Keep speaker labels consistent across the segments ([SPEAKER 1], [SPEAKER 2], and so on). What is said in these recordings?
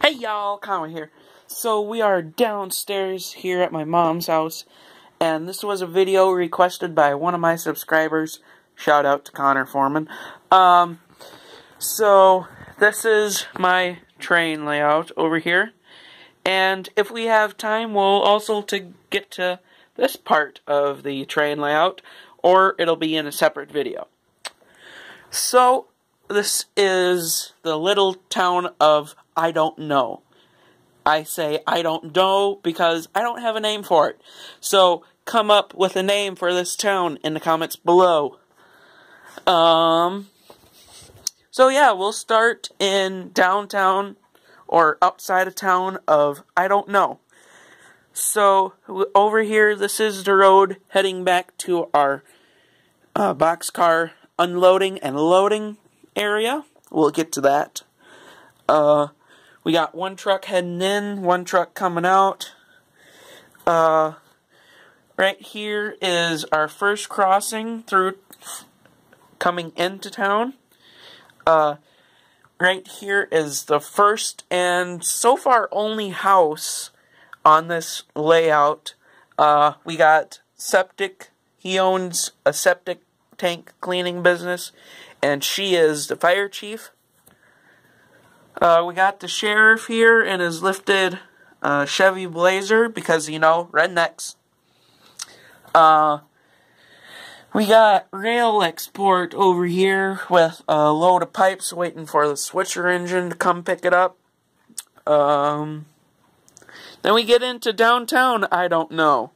[SPEAKER 1] Hey y'all, Conway here. So we are downstairs here at my mom's house, and this was a video requested by one of my subscribers. Shout out to Connor Foreman. So this is my train layout over here, and if we have time, we'll also get to this part of the train layout, or it'll be in a separate video. So this is the little town of I don't know. I say I don't know because I don't have a name for it. So come up with a name for this town in the comments below. So yeah, we'll start in downtown or outside of town of I don't know. So over here, this is the road heading back to our boxcar unloading and loading area. We'll get to that. We got one truck heading in, one truck coming out. Right here is our first crossing through coming into town. Right here is the first and so far only house on this layout. We got septic. He owns a septic tank cleaning business, and she is the fire chief. We got the sheriff here in his lifted Chevy Blazer because, you know, rednecks. We got rail export over here with a load of pipes waiting for the switcher engine to come pick it up. Then we get into downtown, I don't know.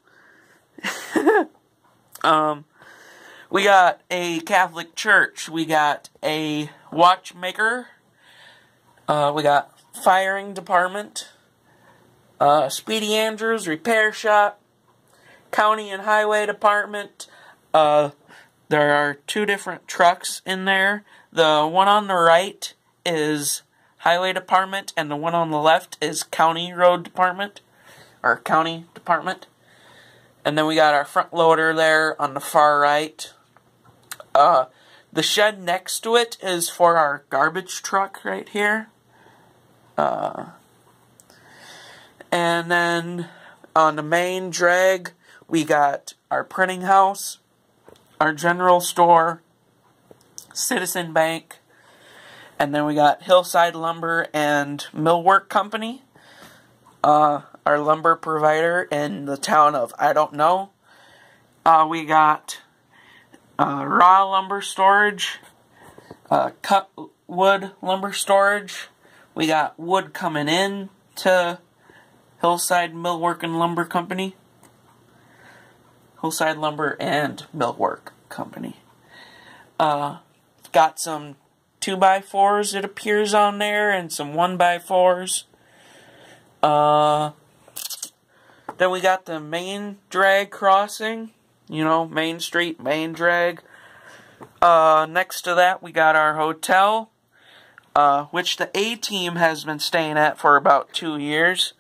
[SPEAKER 1] We got a Catholic church. We got a watchmaker. We got firing department, Speedy Andrews repair shop, county and highway department. There are two different trucks in there. The one on the right is highway department, and the one on the left is county road department, or county department. And then we got our front loader there on the far right. The shed next to it is for our garbage truck right here. And then on the main drag, we got our printing house, our general store, Citizen Bank, and then we got Hillside Lumber and Millwork Company, our lumber provider in the town of I don't know. We got raw lumber storage, cut wood lumber storage. We got wood coming in to Hillside Millwork and Lumber Company. Hillside Lumber and Millwork Company. Got some 2x4s, it appears on there, and some 1x4s. Then we got the main drag crossing. You know, Main Street, main drag. Next to that, we got our hotel, which the A-Team has been staying at for about 2 years.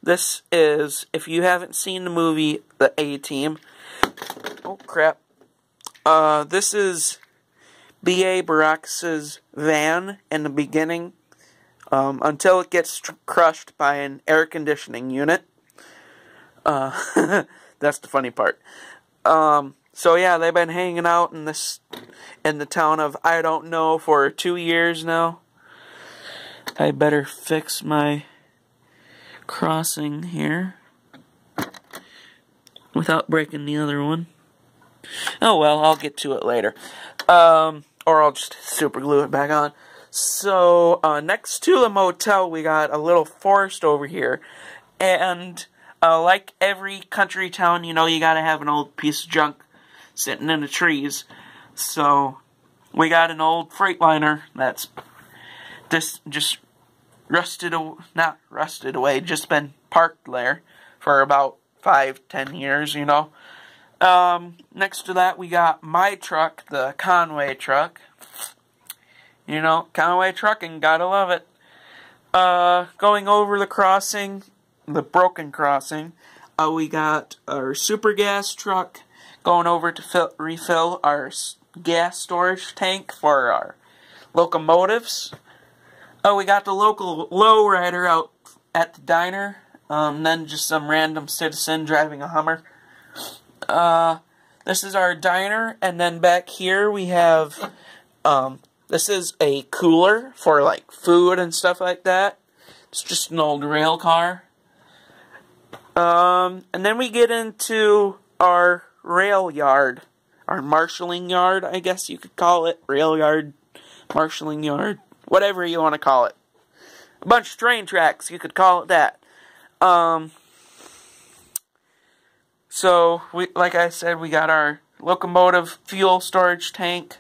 [SPEAKER 1] This is, if you haven't seen the movie, The A-Team. Oh, crap. This is B.A. Baracus' van in the beginning, until it gets crushed by an air conditioning unit. That's the funny part. So yeah, they've been hanging out in the town of I don't know for 2 years now. I better fix my crossing here without breaking the other one. Oh well, I'll get to it later. Or I'll just super glue it back on. So next to the motel, we got a little forest over here, and like every country town, you know, you gotta have an old piece of junk sitting in the trees. So we got an old Freightliner that's just not rusted away, just been parked there for about 5-10 years, you know. Next to that, we got my truck, the Conway truck. You know, Conway trucking, gotta love it. Going over the crossing, the broken crossing, we got our super gas truck going over to refill our gas storage tank for our locomotives. Oh, we got the local lowrider out at the diner. Then just some random citizen driving a Hummer. This is our diner, and then back here we have, this is a cooler for, like, food and stuff like that. It's just an old rail car. And then we get into our rail yard. Our marshalling yard, I guess you could call it. Rail yard, marshalling yard, whatever you want to call it. A bunch of train tracks, you could call it that. So, like I said, we got our locomotive fuel storage tank.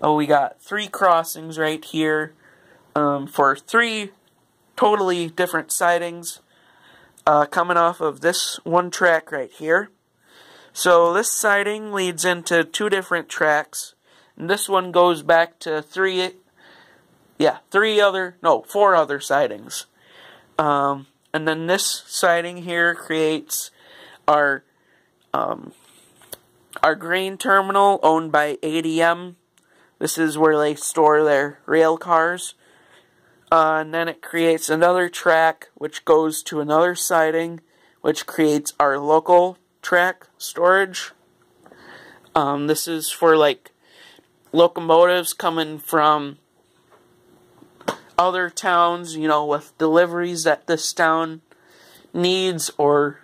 [SPEAKER 1] Oh, we got 3 crossings right here for 3 totally different sidings coming off of this one track right here. So this siding leads into 2 different tracks, and this one goes back to 4 other sidings. And then this siding here creates our grain terminal owned by ADM. This is where they store their rail cars. And then it creates another track which goes to another siding, which creates our local track storage. This is for, like, locomotives coming from other towns, you know, with deliveries that this town needs or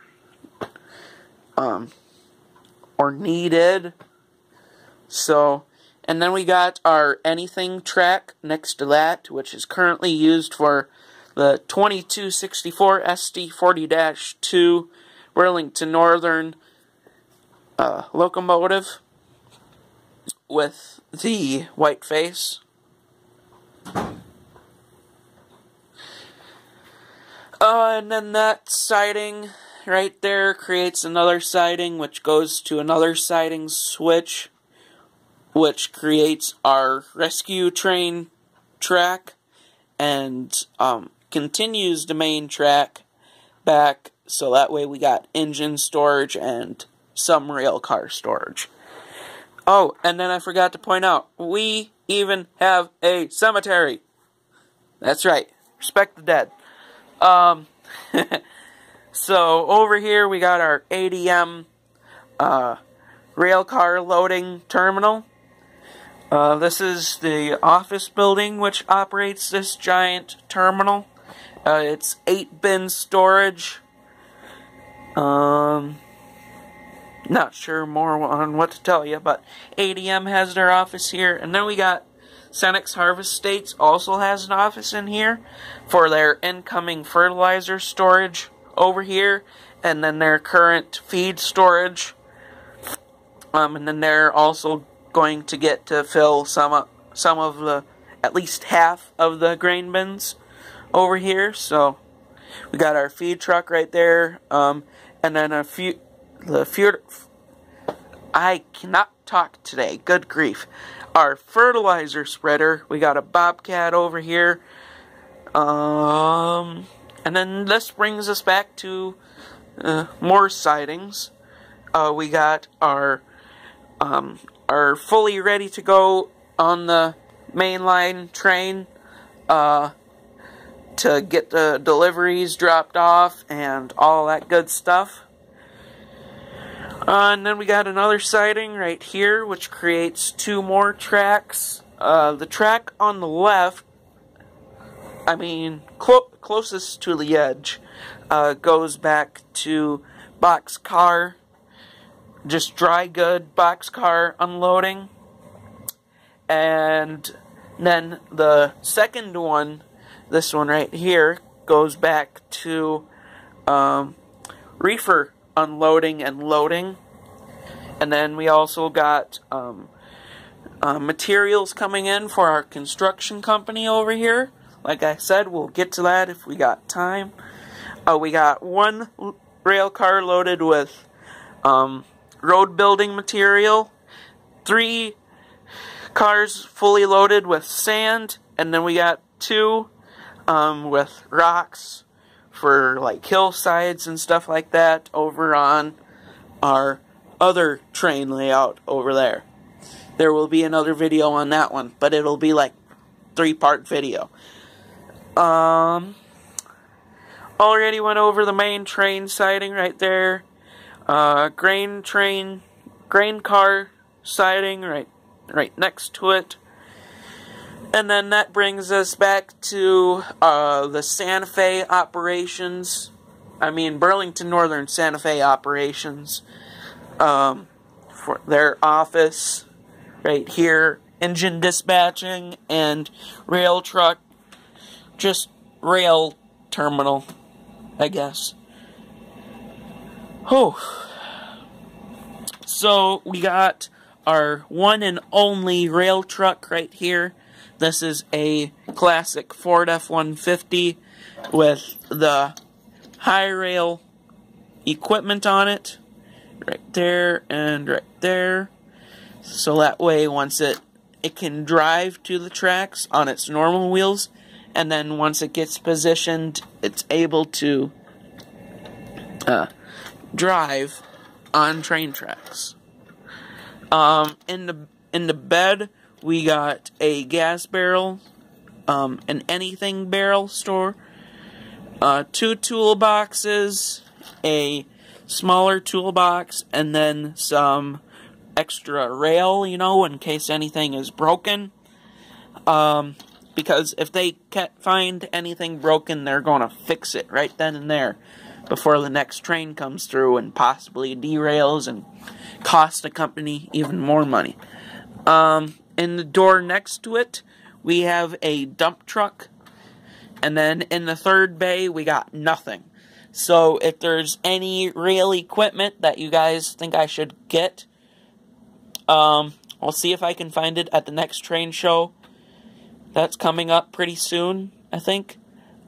[SPEAKER 1] needed. So, and then we got our anything track next to that, which is currently used for the 2264 ST40-2 Burlington Northern locomotive with the white face. And then that siding right there creates another siding, which goes to another siding switch, which creates our rescue train track, and continues the main track back, so that way we got engine storage and some rail car storage. Oh, and then I forgot to point out, we even have a cemetery. That's right, respect the dead. So over here we got our ADM rail car loading terminal. This is the office building which operates this giant terminal. It's 8-bin storage. Not sure more on what to tell you, but ADM has their office here. And then we got Senex Harvest States also has an office in here for their incoming fertilizer storage over here, and then their current feed storage. And then they're also going to get to fill some of the, at least half of the grain bins over here. So we got our feed truck right there, and then I cannot talk today, good grief. Our fertilizer spreader, we got a Bobcat over here. And then this brings us back to more sidings. We got our fully ready to go on the mainline train to get the deliveries dropped off and all that good stuff. And then we got another siding right here, which creates 2 more tracks. The track on the left, I mean, closest to the edge, goes back to boxcar, just dry good boxcar unloading. And then the second one, this one right here, goes back to reefer unloading and loading. And then we also got materials coming in for our construction company over here. Like I said, we'll get to that if we got time. We got 1 rail car loaded with road building material, 3 cars fully loaded with sand, and then we got 2 with rocks for like hillsides and stuff like that over on our other train layout over there. There will be another video on that one, but it'll be like 3-part video. Already went over the main train siding right there. Grain car siding right next to it. And then that brings us back to the Santa Fe operations. I mean, Burlington Northern Santa Fe operations. For their office right here. Engine dispatching and rail truck. Just rail terminal, I guess. Oh. So, we got our one and only rail truck right here. This is a classic Ford F-150 with the high rail equipment on it. Right there and right there. So that way, once it can drive to the tracks on its normal wheels. And then once it gets positioned, it's able to drive on train tracks. In the bed, we got a gas barrel, an anything barrel store, 2 toolboxes, a smaller toolbox, and then some extra rail, you know, in case anything is broken. Because if they can't find anything broken, they're going to fix it right then and there before the next train comes through and possibly derails and cost the company even more money. In the door next to it, we have a dump truck. And then in the third bay, we got nothing. So if there's any rail equipment that you guys think I should get, I'll see if I can find it at the next train show. That's coming up pretty soon, I think.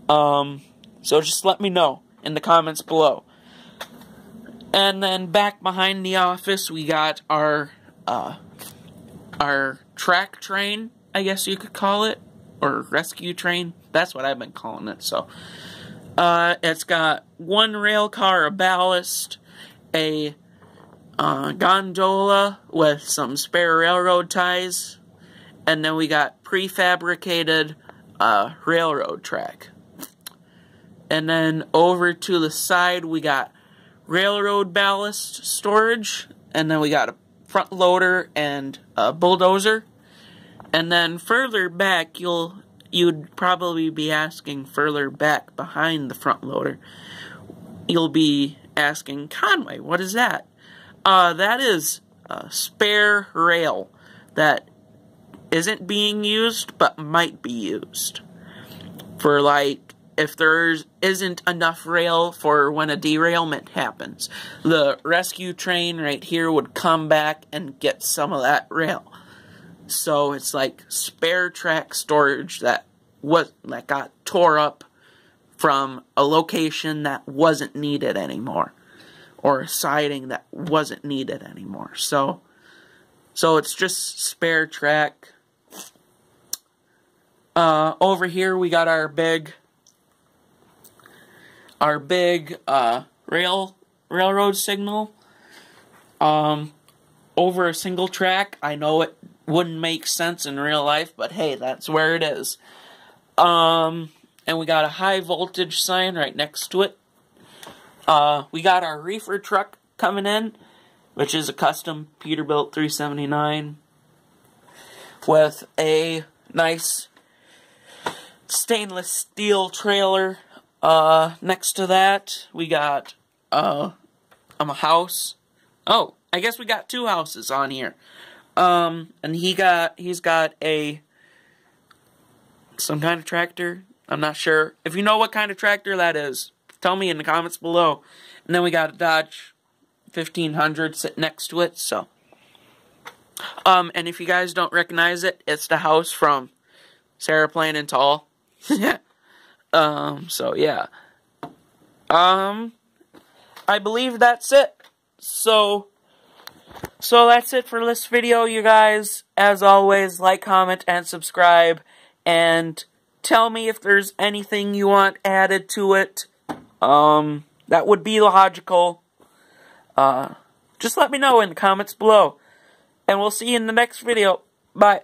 [SPEAKER 1] So just let me know in the comments below. And then back behind the office, we got our track train, I guess you could call it, or rescue train. That's what I've been calling it. So, it's got one rail car, a ballast, a gondola with some spare railroad ties, and then we got prefabricated railroad track. And then over to the side, we got railroad ballast storage, and then we got a front loader and a bulldozer. And then further back, you'd probably be asking further back behind the front loader, you'll be asking, Conway, what is that? That is a spare rail that isn't being used, but might be used. For, like, if there isn't enough rail for when a derailment happens, the rescue train right here would come back and get some of that rail. So it's like spare track storage that got tore up from a location that wasn't needed anymore, or a siding that wasn't needed anymore. So it's just spare track. Over here we got our big railroad signal. Over a single track. I know it wouldn't make sense in real life, but hey, that's where it is. And we got a high voltage sign right next to it. We got our reefer truck coming in, which is a custom Peterbilt 379 with a nice stainless steel trailer. Next to that, we got a house. Oh, I guess we got two houses on here. And he's got some kind of tractor. I'm not sure. If you know what kind of tractor that is, tell me in the comments below. And then we got a Dodge 1500 sitting next to it. So, and if you guys don't recognize it, it's the house from Sarah Plain and Tall. So yeah. I believe that's it. So that's it for this video, you guys. As always, like, comment, and subscribe. And tell me if there's anything you want added to it. That would be logical. Just let me know in the comments below. And we'll see you in the next video. Bye.